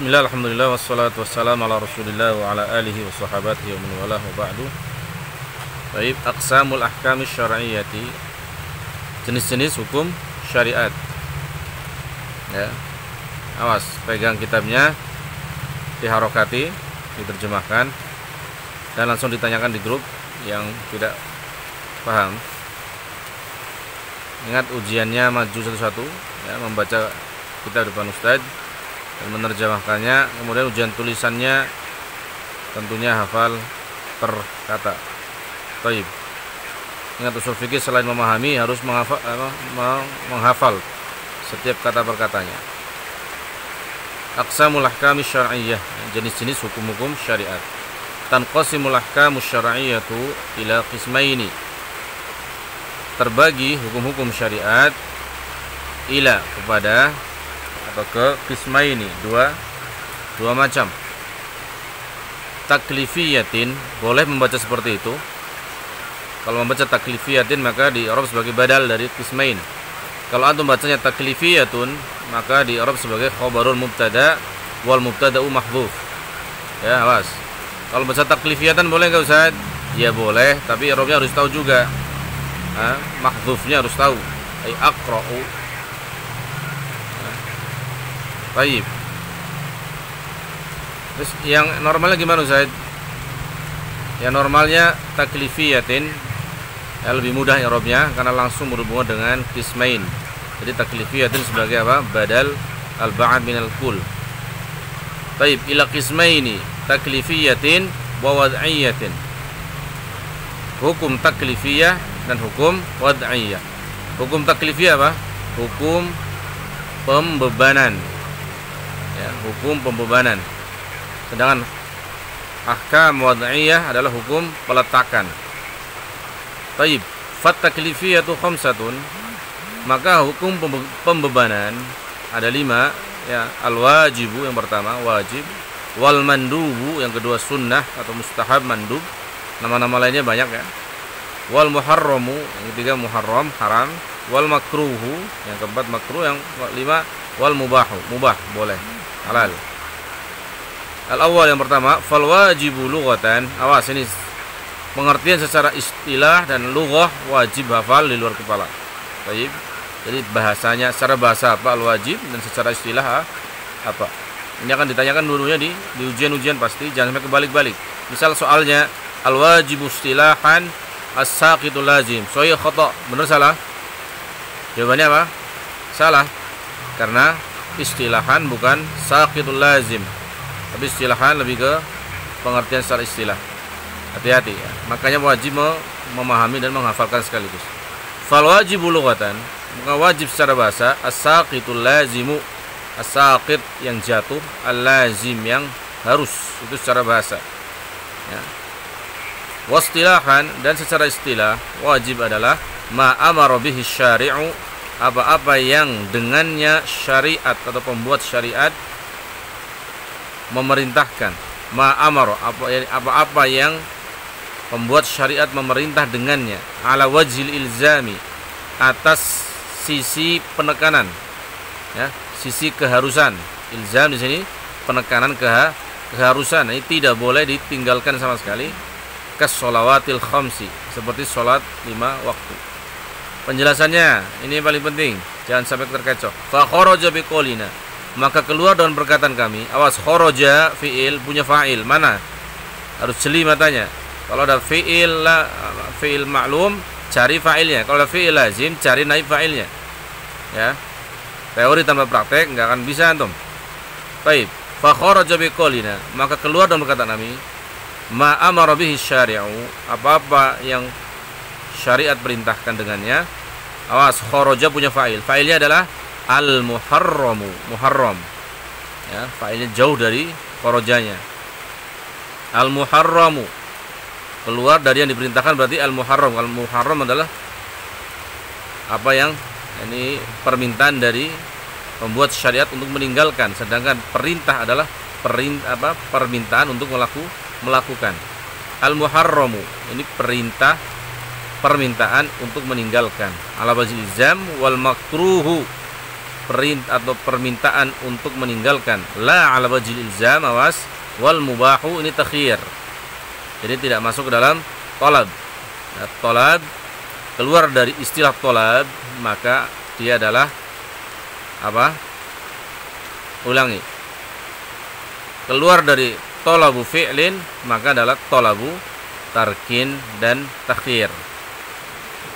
Bismillah, alhamdulillah, wassalatu wassalamu ala rasulillah wa ala alihi wa sahabatihi wa man walah wa ba'du. Baik, aqsamul ahkami syar'iyyati, jenis-jenis hukum syariat. Ya. Awas, pegang kitabnya, diharokati, diterjemahkan, dan langsung ditanyakan di grup yang tidak paham. Ingat ujiannya maju satu-satu, ya, membaca kitab depan ustaz dan menerjemahkannya. Kemudian ujian tulisannya tentunya hafal per kata. Baik. Ingat usul fikih selain memahami harus menghafal setiap kata per katanya. Aqsamul ahkami syar'iyyah, jenis-jenis hukum-hukum syariat. Tanqasimul ahkamu syar'iyyatu ila qismaini. Terbagi hukum-hukum syariat ila kepada atau ke qismaini, dua macam. Taklifiyatin, boleh membaca seperti itu. Kalau membaca taklifiyatin maka di i'rab sebagai badal dari qismain. Kalau antum bacanya taklifiyatun maka di i'rab sebagai khabarul mubtada wal mubtada'u mahdhuf. Ya, awas. Kalau baca taklifiyatan boleh enggak Ustaz? Ya boleh, tapi i'rabnya harus tahu juga. Mahdhufnya harus tahu. Ai aqra'u. Baik. Terus yang normalnya gimana Ustaz? Yang normalnya taklifiyatin, ya, lebih mudah i'rabnya karena langsung berhubungan dengan qismain. Jadi taklifiyatin sebagai apa? Badal al-ba'd min al-kull. Baik, ila qismaini, taklifiyatin wa wad'iyatin. Hukum taklifiyah dan hukum wad'iyah. Hukum taklifiyah apa? Hukum pembebanan. Ya, hukum pembebanan. Sedangkan ahkam wad'iyah adalah hukum peletakan. Baik, fat taklifiyatu khamsatun, maka hukum pembebanan ada 5, ya. Al-wajibu yang pertama, wajib. Wal mandubu yang kedua, sunnah atau mustahab, mandub. Nama-nama lainnya banyak, ya. Wal muharramu yang ketiga, muharram, haram. Wal makruhu yang keempat, makruh. Yang 5, wal mubahu, mubah, boleh, halal. Al-awwal yang pertama, fal wajibu lughatan. Awas, ini pengertian secara istilah dan lughah wajib hafal di luar kepala. Baik. Jadi bahasanya secara bahasa apa al-wajib dan secara istilah apa. Ini akan ditanyakan dulunya di ujian-ujian pasti, jangan sampai kebalik-balik. Misal soalnya al-wajibu istilahan as-saqitul lazim. Sahih khata, benar salah? Jawabannya apa? Salah. Karena istilahan bukan saqitul lazim. Tapi istilahan lebih ke pengertian secara istilah. Hati-hati, ya. Makanya wajib memahami dan menghafalkan sekaligus. Fal wajibu lughatan, maka wajib secara bahasa, as-saqitul lazimu, as-saqit yang jatuh, al-lazim yang harus, itu secara bahasa, ya. Wastilahan, dan secara istilah wajib adalah ma amara bihi syari'u, apa-apa yang dengannya syariat atau pembuat syariat memerintahkan. Ma amara, apa-apa yang pembuat syariat memerintah dengannya, ala wajhil ilzami, atas sisi penekanan, ya, sisi keharusan. Ilzam di sini penekanan keharusan. Ini tidak boleh ditinggalkan sama sekali. Kas sholawatil khamsi, seperti sholat 5 waktu. Penjelasannya ini paling penting, jangan sampai terkecoh. Fa kharaja biqaulina, maka keluar dengan perkataan kami. Awas, kharaja fiil punya fa'il, mana? Harus jeli matanya. Kalau ada fiil ma'lum, cari fa'ilnya. Kalau ada fiil lazim, cari naib fa'ilnya. Ya. Teori tanpa praktek enggak akan bisa antum. Baik. Fa kharaja biqaulina, maka keluar dengan perkataan kami. Ma amara bihi syari'u, apa-apa yang syariat perintahkan dengannya. Awas, kharaja punya fa'il. Fa'ilnya adalah al-muharramu, muharram. Ya, fa'ilnya jauh dari kharajanya. Al-muharramu, keluar dari yang diperintahkan, berarti al-muharram. Al-muharram adalah apa yang ini permintaan dari pembuat syariat untuk meninggalkan, sedangkan perintah adalah permintaan untuk melakukan. Al-muharramu ini permintaan untuk meninggalkan. Ala wajhil ilzam. Wal makruhu, atau permintaan untuk meninggalkan. La ala wajhil ilzam, awas, wal mubahu ini takhir. Jadi tidak masuk ke dalam talab. Nah, talab keluar dari istilah talab, maka dia adalah apa? Ulangi. Keluar dari talabu fi'lin, maka adalah talabu tarkin dan takhir.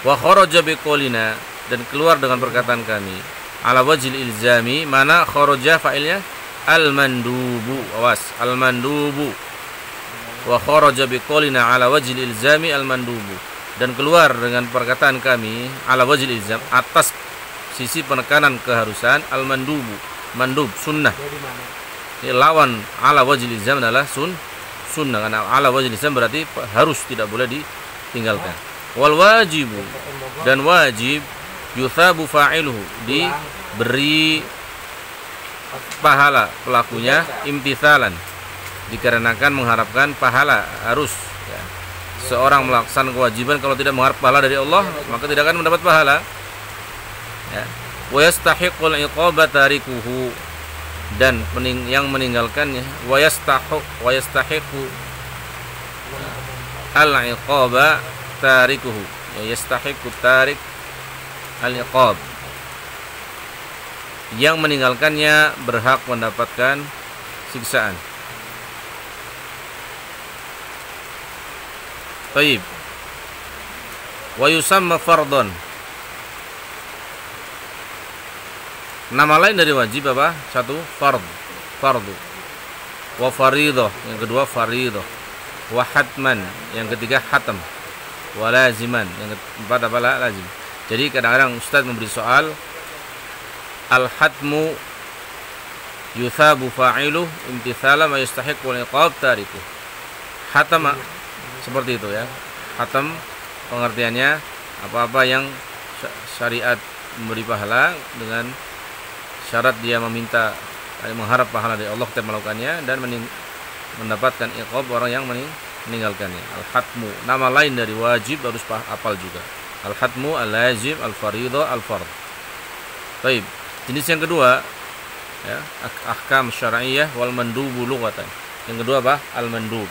Wa kharaja biqaulina, dan keluar dengan perkataan kami. Ala wajhil ilzami, mana kharaja fa'ilnya? Al-mandubu. Awas, al-mandubu. Wa kharaja biqaulina ala wajhil ilzami al-mandubu. Dan keluar dengan perkataan kami ala wajhil ilzam, atas sisi penekanan keharusan, al-mandubu. Mandub, sunnah. Ini lawan ala wajhil ilzam adalah sunnah. Karena ala wajhil ilzam berarti harus, tidak boleh ditinggalkan. Wal wajibu, dan wajib, yuthabu fa'iluhu, diberi pahala pelakunya, imtithalan, dikarenakan mengharapkan pahala, harus ya. Seorang melaksanakan kewajiban kalau tidak mengharap pahala dari Allah, maka tidak akan mendapat pahala ya. Wa yastahiqul iqaba tarikuhu, dan yang meninggalkannya, wa yastahiqu al-iqaba tarikuhu, ya, yastahiqu tarik al-iqab, yang meninggalkannya berhak mendapatkan siksaan. Baik. Wa yusamma fardhon, nama lain dari wajib apa? Satu, fardu. Wa faridah, yang kedua faridah. Wa hatman, yang ketiga hatam. Wa laziman, yang keempat apa? Lazim. Jadi kadang-kadang Ustaz memberi soal, al-hatmu yuthabu fa'iluh imtithalan wa yastahiqqu al-iqab tariku. Hatam seperti itu ya. Hatam pengertiannya apa-apa yang syariat memberi pahala dengan syarat dia meminta, mengharap pahala dari Allah ketika melakukannya, dan mendapatkan iqab orang yang meninggalkannya. Al-hatmu, nama lain dari wajib, harus hafal juga. Al-hatmu, al-lazim, al-faridah, al-fard. Baik. Jenis yang kedua ya, ahkam syar'iyyah wal mandubu lughatan. Yang kedua apa? Al-mandub.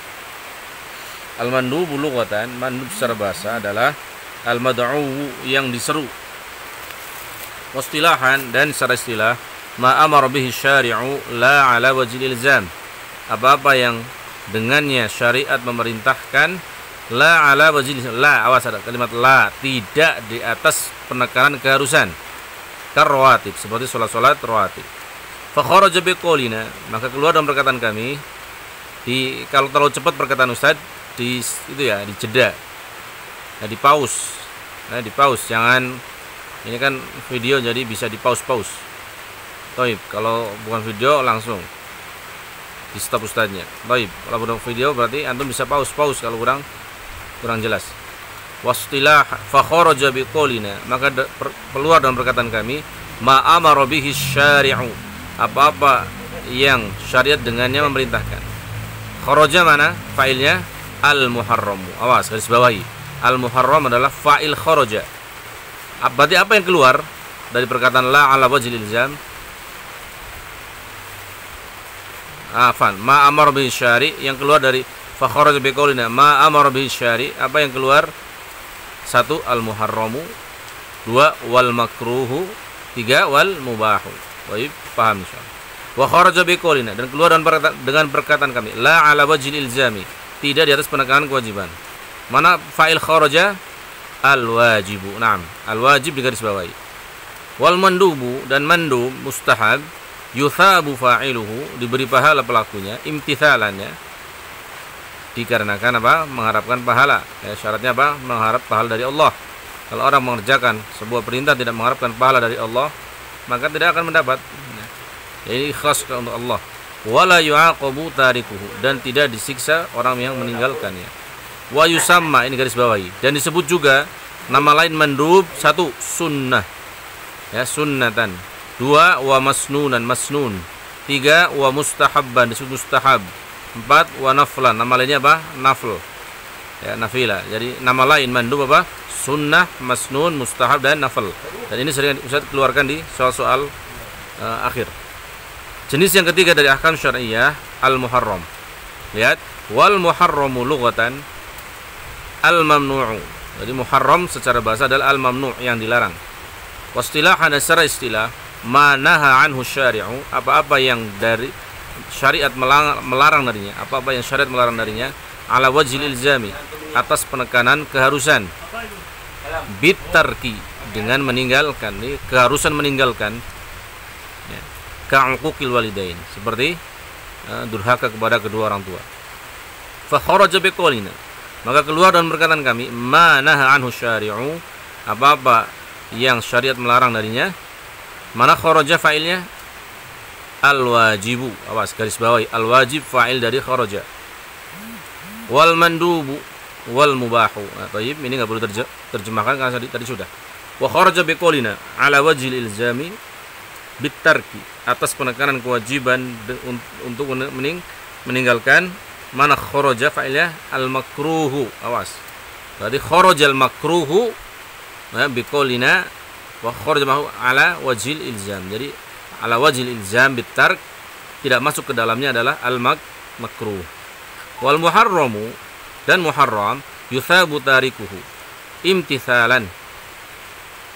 Al-mandubu lughatan, mandub secara bahasa adalah al-mad'u, yang diseru. Wastilahan, dan secara istilah, ma amara bihi syari'u la ala wajhil ilzam, apa-apa yang dengannya syariat memerintahkan, la ala wajhil, la, awas ada kalimat la, tidak di atas penekanan keharusan, karrawatib, seperti salat rawatib. Fa kharaja biqaulina, maka keluar dalam perkataan kami. Kalau terlalu cepat perkataan Ustaz itu ya dijeda, ya di pause, jangan, ini kan video jadi bisa di pause. Baik, kalau bukan video langsung di stop Ustaznya. Baik, kalau bukan video berarti antum bisa pause kalau kurang jelas. Wastilah fa kharaja biqaulina, maka keluar dalam perkataan kami, ma amara bihi syari'u, apa-apa yang syariat dengannya memerintahkan. Kharaja mana? Fa'ilnya al-muharramu. Awas, garis bawahi. Al-muharram adalah fa'il kharaja. Berarti apa yang keluar dari perkataan la ala wajhil ilzam? Ma amara bihi syari', yang keluar dari fa kharaja biqaulina ma amara bihi syari', apa yang keluar? 1 al-muharramu, 2 wal makruhu, 3 wal mubahu. Baik, paham insyaallah. Wa kharaja biqaulina, dan keluar dengan perkataan kami, la ala wajhil ilzami, tidak di atas penekanan kewajiban. Mana fa'il kharaja? Al-wajibu. Naam, al-wajib digaris bawahi. Wal mandubu, dan mandub mustahab, yuthabu fa'iluhu, diberi pahala pelakunya, imtithalannya, dikarenakan apa? Mengharapkan pahala. Ya, syaratnya apa? Mengharap pahala dari Allah. Kalau orang mengerjakan sebuah perintah tidak mengharapkan pahala dari Allah, maka tidak akan mendapat. Jadi khas untuk Allah. Wala yu'aqabu tarikuhu, dan tidak disiksa orang yang meninggalkannya. Wa yusamma, ini garis bawahi, dan disebut juga nama lain mandub. 1 sunnah, ya, sunnatan. 2 wa masnunan, masnun. 3 wa mustahabban, disebut mustahab. 4 wa naflan, nama lainnya apa? Nafl, ya, nafilah. Jadi nama lain mandub apa? Sunnah, masnun, mustahab, dan nafl. Dan ini sering Ustaz keluarkan di soal-soal akhir. Jenis yang ketiga dari ahkam syar'iyyah al-muharram. Lihat, wal muharramu lughatan al-mamnu'u. Jadi muharram secara bahasa adalah al-mamnu' yang dilarang. Wastilahan secara istilah manaha anhu syari'u, apa-apa yang dari syariat melarang darinya, apa-apa yang syariat melarang darinya, ala wajhil ilzami, atas penekanan keharusan, bitarki, dengan meninggalkan, keharusan meninggalkan, ya, ka'uquqil walidain, seperti durhaka kepada kedua orang tua. Fa kharaja biqaulina, maka keluar dan perkataan kami, manaha anhu syari'u, apa-apa yang syariat melarang darinya. Mana kharaja fa'ilnya? Al-wajibu. Awas, garis bawahi, al-wajib fa'il dari kharaja. Wal mandubu wal mubahu. Nah, tayyib, ini enggak perlu terjemahkan karena tadi sudah. Wa kharaja biqaulina ala wajhil ilzami bitarki, atas penekanan kewajiban untuk meninggalkan. Mana kharaja fa'ilnya? Al-makruhu. Awas. Berarti kharaja al-makruhu biqaulina wa kharaja ala wajhil ilzam. Jadi ala wajhil ilzam bitark, tidak masuk ke dalamnya adalah al-makruh. Wal muharramu, dan muharram, yuthabu tarikuhu imtithalan,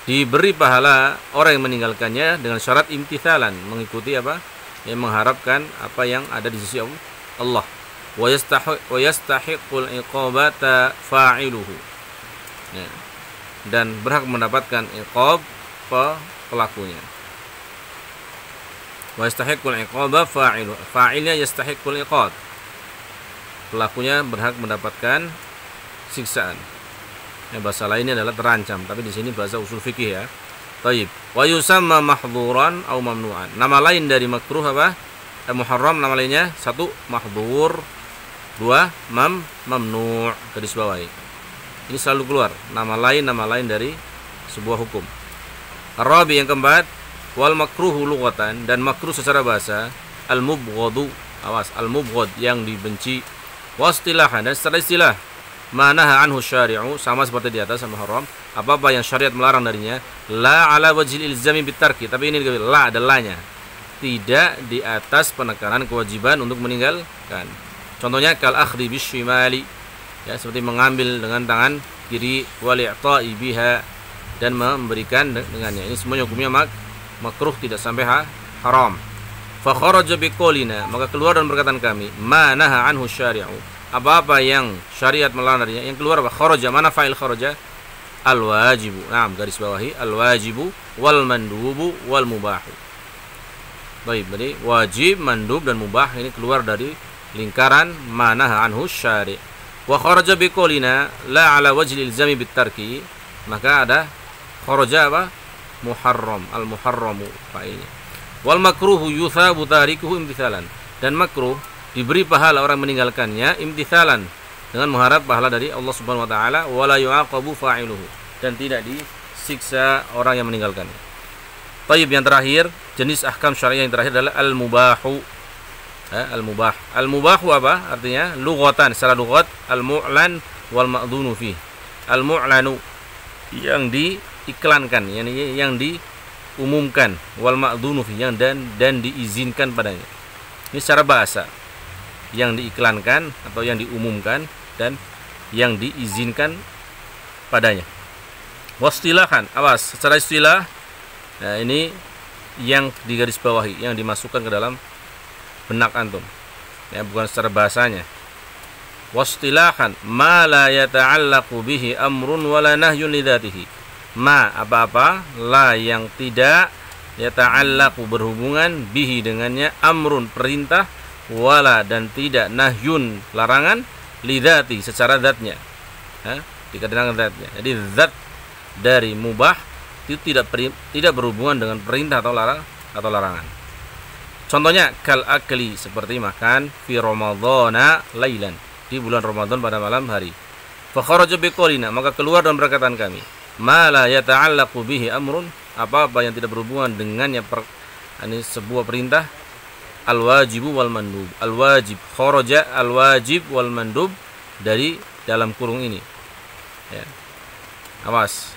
diberi pahala orang yang meninggalkannya dengan syarat imtithalan, mengikuti apa? Yang mengharapkan apa yang ada di sisi Allah. Wa yastahiqul iqabata fa'iluhu. Ya. Dan berhak mendapatkan iqab pelakunya. Wa yastahiqul iqaba fa'ilu, fa'ilnya yastahiqul iqab, pelakunya berhak mendapatkan siksaan. Bahasa lainnya adalah terancam, tapi di sini bahasa usul fikih ya. Taib. Wa yusamma mahdhuran au mamnu'an. Nama lain dari makruh apa? Muharram, nama lainnya satu mahdhur, dua mamnu', garis bawahi. Ini selalu keluar nama lain dari sebuah hukum. Ar-rabi, yang keempat, wal makruhu lughatan, dan makruh secara bahasa, al-mubghadu, awas, al-mubghad, yang dibenci. Wastilahan, dan secara istilah, manaha anhu syari'u, sama seperti di atas, sama haram, apa-apa yang syariat melarang darinya, la ala wajhil ilzami bitarki, tapi ini la adalahnya, tidak di atas penekanan kewajiban untuk meninggalkan. Contohnya kal akhdi bisyimali, ya, seperti mengambil dengan tangan kiri, wal i'ta'i biha, dan memberikan dengannya. Ini semuanya hukumnya makruh, tidak sampai haram. Fa kharaja biqaulina, maka keluar dan perkataan kami, manaha anhu syari'u, apa-apa yang syariat melarang darinya, yang keluar apa? Kharaja, mana fa'il kharaja? Al-wajibu. Naam, garis bawahi, al-wajibu wal mandubu wal mubahu. Baik, jadi wajib, mandub, dan mubah ini keluar dari lingkaran manaha anhu syari'. Wa kharaja biqaulina la ala wajhil ilzami bitarki, maka ada kharaja apa? Muharram, al-muharramu fa'ilnya. Wal makruhu yuthabu tarikuhu imtithalan, dan makruh diberi pahala orang meninggalkannya imtithalan, dengan mengharap pahala dari Allah Subhanahu wa taala, wala yu'aqabu fa'iluhu, dan tidak disiksa orang yang meninggalkannya. Tayyib, yang terakhir, jenis ahkam syariah yang terakhir adalah al-mubahu. Al-mubah. Al-mubahu apa? Artinya lughatan, secara lughat, al-mu'lan wal ma'dhunu fi. Al-mu'lanu, yang diiklankan, yang diumumkan, wal ma'dhunu fi, yang dan diizinkan padanya. Ini secara bahasa, yang diiklankan atau yang diumumkan dan yang diizinkan padanya. Wastilahan, awas, secara istilah, nah ini yang digaris bawahi, yang dimasukkan ke dalam benak antum, ya, bukan secara bahasanya. Wastilahan, ma la yata'allaqu bihi amrun wala nahyun lidzatihi. Ma, apa-apa, la, yang tidak, yata'allaqu, berhubungan, bihi, dengannya, amrun, perintah, wala, dan tidak, nahyun, larangan, lidzati, secara zatnya, dikatakan zatnya. Jadi zat dari mubah itu tidak berhubungan dengan perintah atau larangan. Contohnya kal akli, seperti makan, fi ramadhana lailan, di bulan Ramadan pada malam hari. Fa kharaja biqaulina, maka keluar dan perkataan kami, ma la yata'allaqu bihi amrun, apa-apa yang tidak berhubungan dengannya ini sebuah perintah, al wajibu wal mandub. Al wajib, kharaja al wajib wal mandub, dari dalam kurung ini, ya. Awas,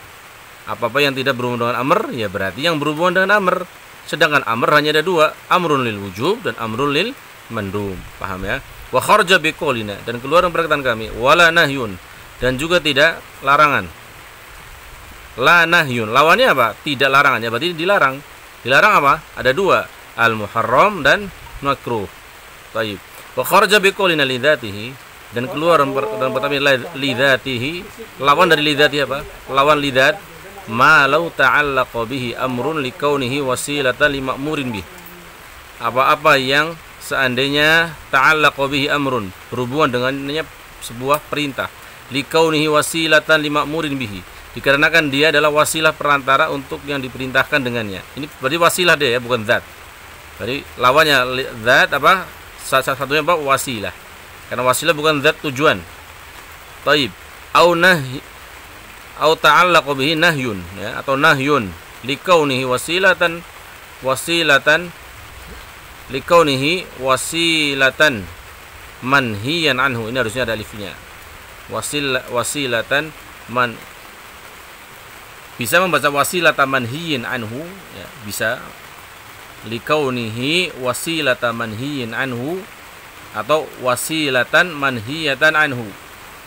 apa-apa yang tidak berhubungan dengan amr, ya berarti yang berhubungan dengan amr. Sedangkan amr hanya ada dua, amrun lil wujub dan amrun lil mandum. Paham ya? Wa kharaja biqaulina, dan keluar dengan perkataan kami, wala nahyun, dan juga tidak larangan. La nahyun, lawannya apa? Tidak larangan, ya berarti dilarang. Dilarang apa? Ada dua, al muharram dan makruh. Baik. Wa kharaja biqaulina lidzatihi, dan keluar dalam perkataan lidzatihi, lawan dari lidzatihi apa? Lawan lidzat, ma law ta'allaqa bihi amrun likaunihi wasilatan li ma'murin bih. Apa-apa yang seandainya ta'allaqa bihi amrun, berhubungan dengannya sebuah perintah, likaunihi wasilatan li ma'murin bihi, dikarenakan dia adalah wasilah perantara untuk yang diperintahkan dengannya. Ini berarti wasilah dia ya, bukan zat. Jadi lawannya zat apa? Salah satunya apa? Wasilah. Karena wasilah bukan zat tujuan. Taib. Au nahy au ta'allaqa bihi nahyun, ya, atau nahyun likaunihi wasilatan likaunihi wasilatan manhiyan anhu. Ini harusnya ada alifnya. Wasilatan man, bisa membaca wasilatan manhiyin anhu, ya, bisa. Likaunihi wasilatan manhiyin anhu atau wasilatan manhiyatan anhu.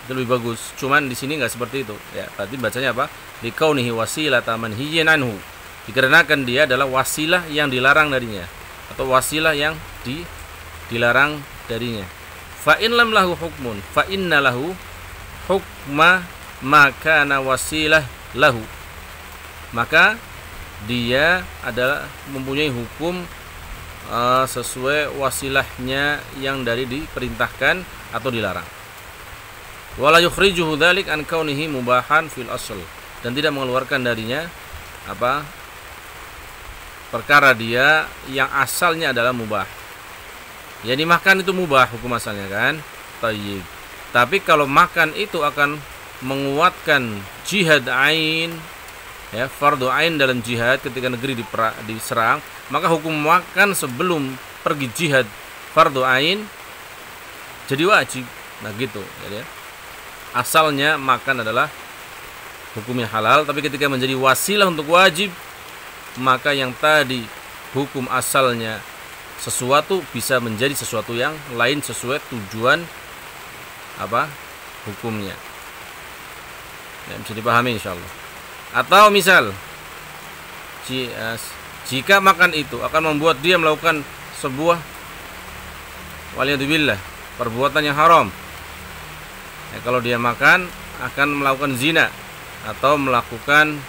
Itu lebih bagus. Cuman di sini nggak seperti itu, ya. Berarti bacanya apa? Likaunihi wasilatan manhiyin anhu, dikarenakan dia adalah wasilah yang dilarang darinya, atau wasilah yang dilarang darinya. Fa in lam lahu hukmun fa inna lahu hukma ma kana wasilah lahu, maka dia adalah mempunyai hukum sesuai wasilahnya yang dari diperintahkan atau dilarang. Wala yukhrijuhu dzalik an kaunihi mubahan fil asl, dan tidak mengeluarkan darinya apa? Perkara dia yang asalnya adalah mubah. Ya, dimakan itu mubah hukum asalnya kan? Tayyib. Tapi kalau makan itu akan menguatkan jihad ain, ya, fardu ain dalam jihad ketika negeri diserang, maka hukum makan sebelum pergi jihad fardu ain jadi wajib. Nah gitu, ya. Asalnya makan adalah hukumnya halal, tapi ketika menjadi wasilah untuk wajib, maka yang tadi hukum asalnya sesuatu bisa menjadi sesuatu yang lain sesuai tujuan apa hukumnya. Ya, bisa dipahami insyaallah. Atau misal jika makan itu akan membuat dia melakukan sebuah waliyadzubillah perbuatan yang haram, ya, kalau dia makan akan melakukan zina atau melakukan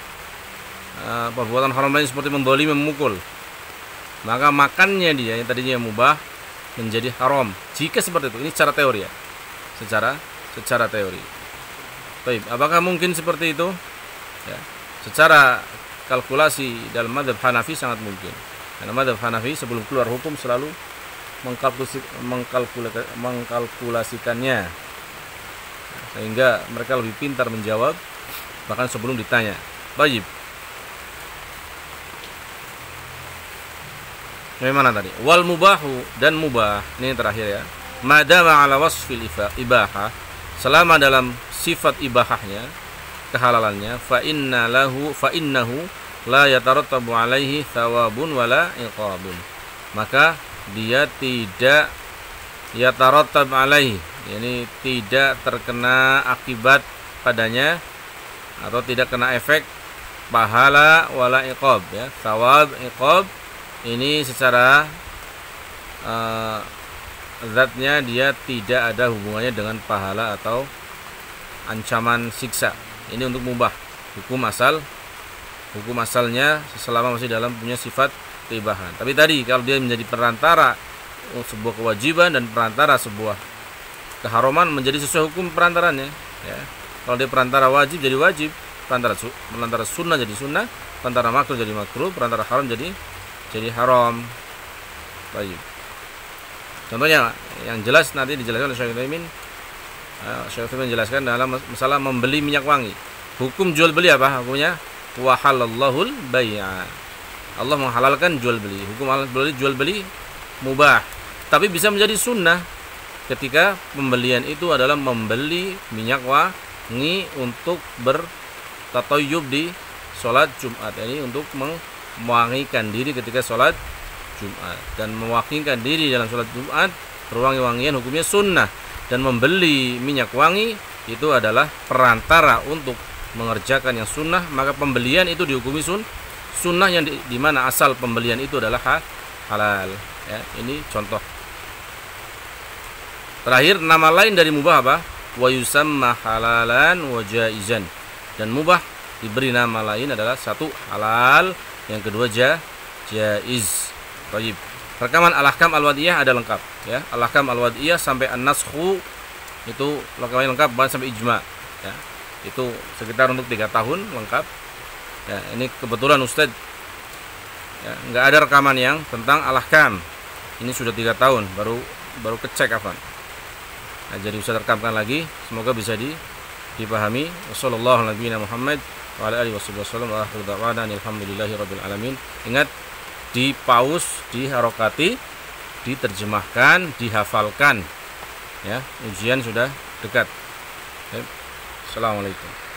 perbuatan haram lain seperti mendolimi, memukul, maka makannya dia yang tadinya mubah menjadi haram jika seperti itu. Ini secara teori ya, secara teori. Baik, apakah mungkin seperti itu? Ya, secara kalkulasi dalam mazhab Hanafi sangat mungkin. Karena mazhab Hanafi sebelum keluar hukum selalu mengkalkulasikannya, sehingga mereka lebih pintar menjawab bahkan sebelum ditanya. Baik. Bagaimana tadi? Wal mubahu, dan mubah, ini yang terakhir ya. Madama ala wasfil ibahah, selama dalam sifat ibahahnya, kehalalannya, fa innahu la yatarattabu alaihi thawabun wala iqabun, maka dia tidak yatarattab alaihi, yakni tidak terkena akibat padanya atau tidak kena efek pahala wala iqab, ya. Thawab, iqab ini secara zatnya dia tidak ada hubungannya dengan pahala atau ancaman siksa. Ini untuk mubah, hukum asalnya selama masih dalam punya sifat keibahan. Tapi tadi kalau dia menjadi perantara sebuah kewajiban dan perantara sebuah keharaman, menjadi sesuai hukum perantaranya, ya. Kalau dia perantara wajib jadi wajib, perantara sunnah jadi sunnah, perantara makruh jadi makruh, perantara haram jadi haram. Baik. Contohnya yang jelas nanti dijelaskan oleh Syekh Utsaimin. Syekh Utsaimin menjelaskan dalam masalah membeli minyak wangi. Hukum jual beli apa? Hukumnya wa halallahul bai'a. Allah menghalalkan jual beli. Hukum jual beli mubah, tapi bisa menjadi sunnah ketika pembelian itu adalah membeli minyak wangi untuk bertatayyub di sholat Jumat, ini untuk mewangikan diri ketika sholat Jumat. Dan mewangikan diri dalam sholat Jumat, berwangi-wangian hukumnya sunnah. Dan membeli minyak wangi itu adalah perantara untuk mengerjakan yang sunnah, maka pembelian itu dihukumi sunnah yang di mana asal pembelian itu adalah halal. Ya, ini contoh. Terakhir, nama lain dari mubah apa? Wa yusamma halalan wa jaizan. Dan mubah diberi nama lain adalah satu halal, yang kedua jaiz. Baik. Rekaman al-ahkam al-wadiyah ada lengkap, ya. Al-ahkam al-wadiyah sampai an-naskhu itu lengkap bahkan sampai ijma, ya. Itu sekitar untuk 3 tahun lengkap. Ya, ini kebetulan Ustaz ya, nggak ada rekaman yang tentang al-ahkam. Ini sudah 3 tahun baru kecek afan. Nah, jadi Ustaz rekamkan lagi, semoga bisa dipahami. Wassallallahu ala nabiyina Muhammad wa ala alihi wasallam wa akhiru da'wana alhamdulillahirabbil alamin. Ingat, dipaus, diharokati, diterjemahkan, dihafalkan. Ya, ujian sudah dekat. Assalamualaikum.